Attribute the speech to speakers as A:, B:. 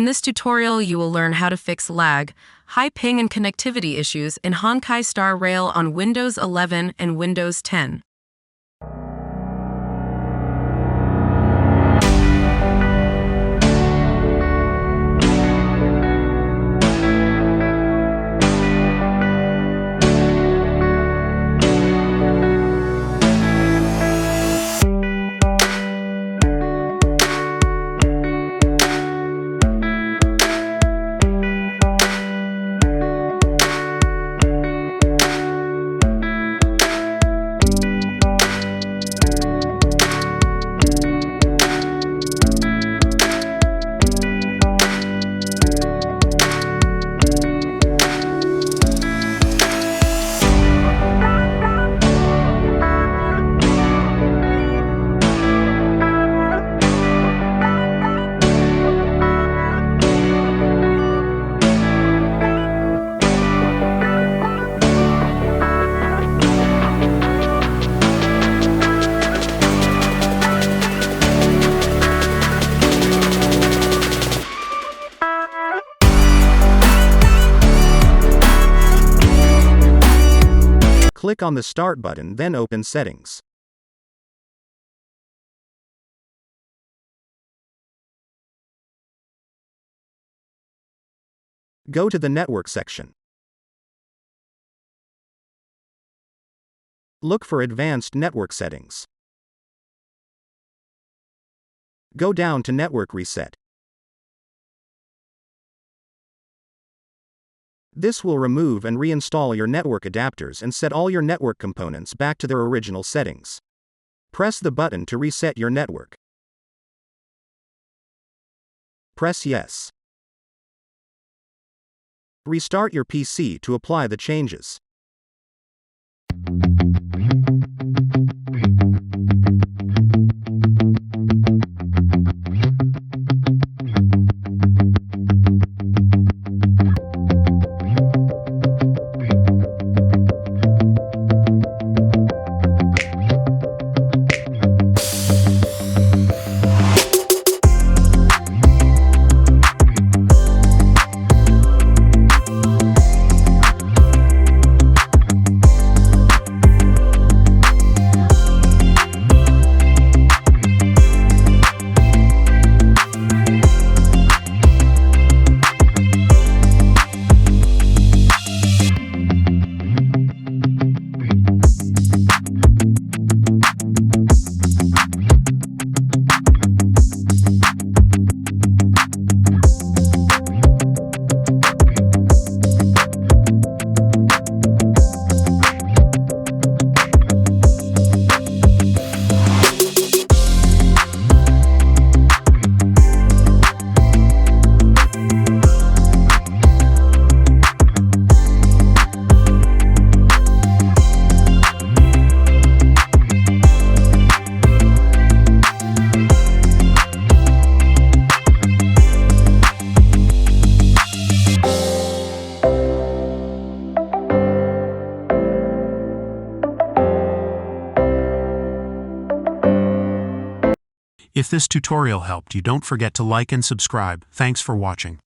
A: this tutorial, you will learn how to fix lag, high ping and connectivity issues in Honkai Star Rail on Windows 11 and Windows 10.
B: Click on the Start button, then open Settings. Go to the Network section. Look for Advanced Network Settings. Go down to Network Reset. This will remove and reinstall your network adapters and set all your network components back to their original settings. Press the button to reset your network. Press Yes. Restart your PC to apply the changes.
C: If this tutorial helped you, don't forget to like and subscribe. Thanks for watching.